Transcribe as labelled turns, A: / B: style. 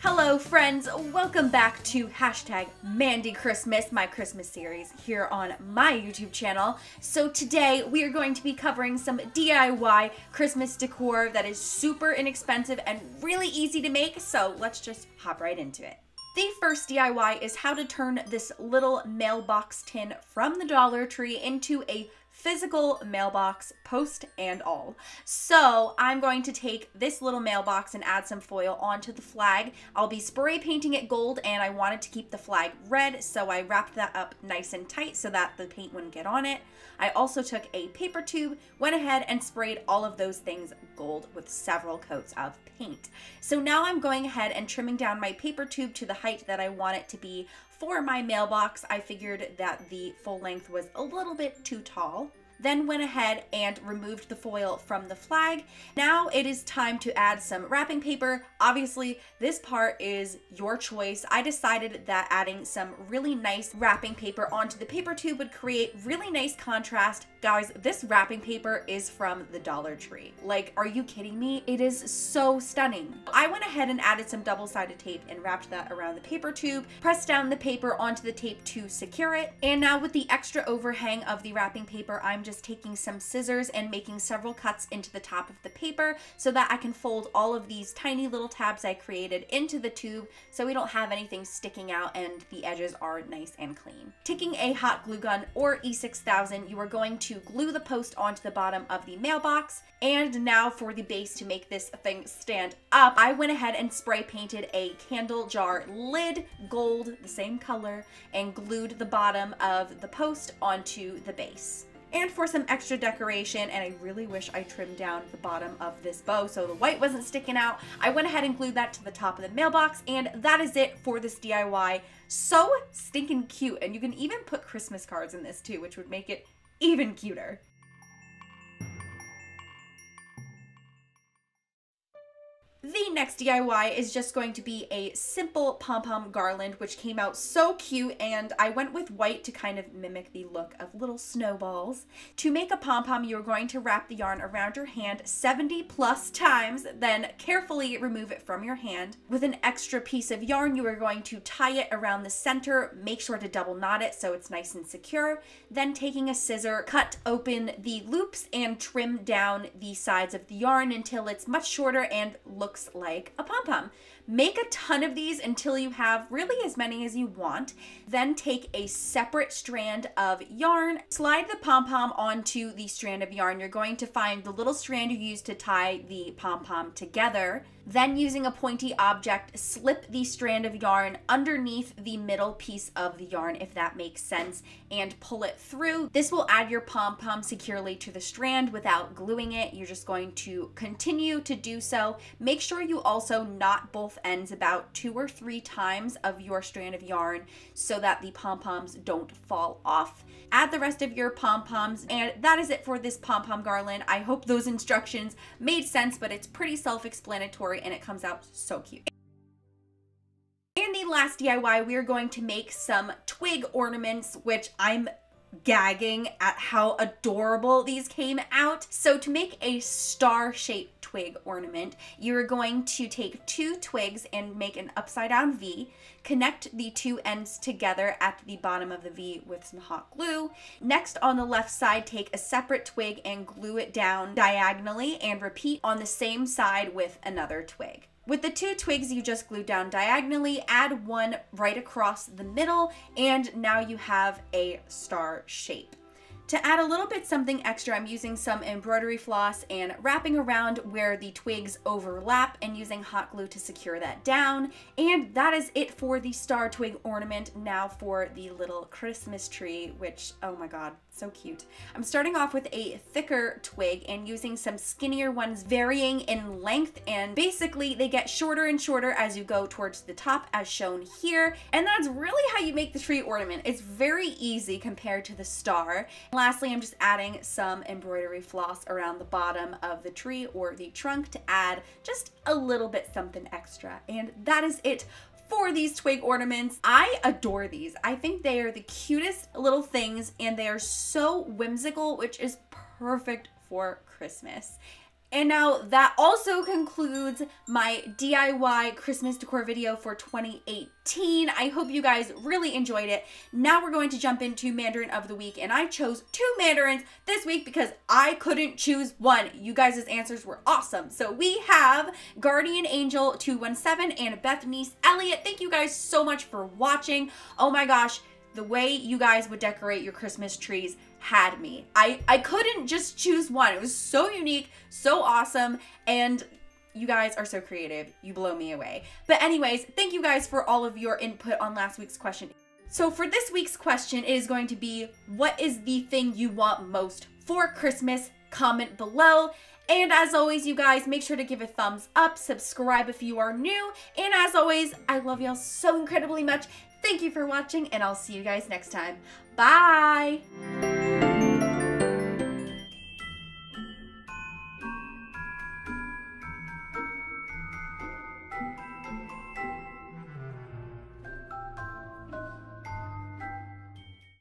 A: Hello friends, welcome back to #MandyChristmas, my Christmas series here on my YouTube channel. So today we are going to be covering some DIY Christmas decor that is super inexpensive and really easy to make, so let's just hop right into it. The first DIY is how to turn this little mailbox tin from the Dollar Tree into a physical mailbox, post and all. So I'm going to take this little mailbox and add some foil onto the flag. I'll be spray painting it gold, and I wanted to keep the flag red, so I wrapped that up nice and tight so that the paint wouldn't get on it. I also took a paper tube, went ahead and sprayed all of those things gold with several coats of paint. So now I'm going ahead and trimming down my paper tube to the height that I want it to be for my mailbox. I figured that the full length was a little bit too tall. Then went ahead and removed the foil from the flag. Now it is time to add some wrapping paper. Obviously, this part is your choice. I decided that adding some really nice wrapping paper onto the paper tube would create really nice contrast. Guys, this wrapping paper is from the Dollar Tree. Like, are you kidding me? It is so stunning. I went ahead and added some double-sided tape and wrapped that around the paper tube, pressed down the paper onto the tape to secure it. And now with the extra overhang of the wrapping paper, I'm just taking some scissors and making several cuts into the top of the paper so that I can fold all of these tiny little tabs I created into the tube so we don't have anything sticking out and the edges are nice and clean. Taking a hot glue gun or E6000, you are going to glue the post onto the bottom of the mailbox. And now for the base to make this thing stand up, I went ahead and spray painted a candle jar lid gold, the same color, and glued the bottom of the post onto the base. And for some extra decoration, and I really wish I trimmed down the bottom of this bow so the white wasn't sticking out, I went ahead and glued that to the top of the mailbox, and that is it for this DIY. So stinking cute, and you can even put Christmas cards in this too, which would make it even cuter. The next DIY is just going to be a simple pom-pom garland, which came out so cute, and I went with white to kind of mimic the look of little snowballs. To make a pom-pom, you're going to wrap the yarn around your hand 70+ times, then carefully remove it from your hand. With an extra piece of yarn, you are going to tie it around the center, make sure to double knot it so it's nice and secure. Then taking a scissor, cut open the loops and trim down the sides of the yarn until it's much shorter and looks like a pom-pom. Make a ton of these until you have really as many as you want. Then take a separate strand of yarn, slide the pom-pom onto the strand of yarn. You're going to find the little strand you used to tie the pom-pom together. Then using a pointy object, slip the strand of yarn underneath the middle piece of the yarn, if that makes sense, and pull it through. This will add your pom-pom securely to the strand without gluing it. You're just going to continue to do so. Make sure you also knot both ends about 2 or 3 times of your strand of yarn so that the pom-poms don't fall off. Add the rest of your pom-poms, and that is it for this pom-pom garland. I hope those instructions made sense, but it's pretty self-explanatory and it comes out so cute. In the last DIY, we are going to make some twig ornaments, which I'm gagging at how adorable these came out. So to make a star-shaped twig ornament, you're going to take 2 twigs and make an upside down V, connect the 2 ends together at the bottom of the V with some hot glue. Next, on the left side, take a separate twig and glue it down diagonally, and repeat on the same side with another twig. With the 2 twigs you just glued down diagonally, add 1 right across the middle, and now you have a star shape. To add a little bit something extra, I'm using some embroidery floss and wrapping around where the twigs overlap and using hot glue to secure that down. And that is it for the star twig ornament. Now for the little Christmas tree, which, oh my god, so cute. I'm starting off with a thicker twig and using some skinnier ones varying in length, and basically they get shorter and shorter as you go towards the top as shown here. And that's really how you make the tree ornament. It's very easy compared to the star. Lastly, I'm just adding some embroidery floss around the bottom of the tree or the trunk to add just a little bit something extra. And that is it for these twig ornaments. I adore these. I think they are the cutest little things and they are so whimsical, which is perfect for Christmas. And now that also concludes my DIY Christmas decor video for 2018. I hope you guys really enjoyed it. Now we're going to jump into Mandarin of the Week, and I chose 2 Mandarins this week because I couldn't choose one. You guys' answers were awesome. So we have Guardian Angel 217 and Bethany's Elliott. Thank you guys so much for watching. Oh my gosh, the way you guys would decorate your Christmas trees had me. I couldn't just choose one. It was so unique, so awesome, and you guys are so creative. You blow me away. But anyways, thank you guys for all of your input on last week's question. So for this week's question, it is going to be, what is the thing you want most for Christmas? Comment below. And as always, you guys, make sure to give a thumbs up, subscribe if you are new, and as always, I love y'all so incredibly much. Thank you for watching, and I'll see you guys next time. Bye!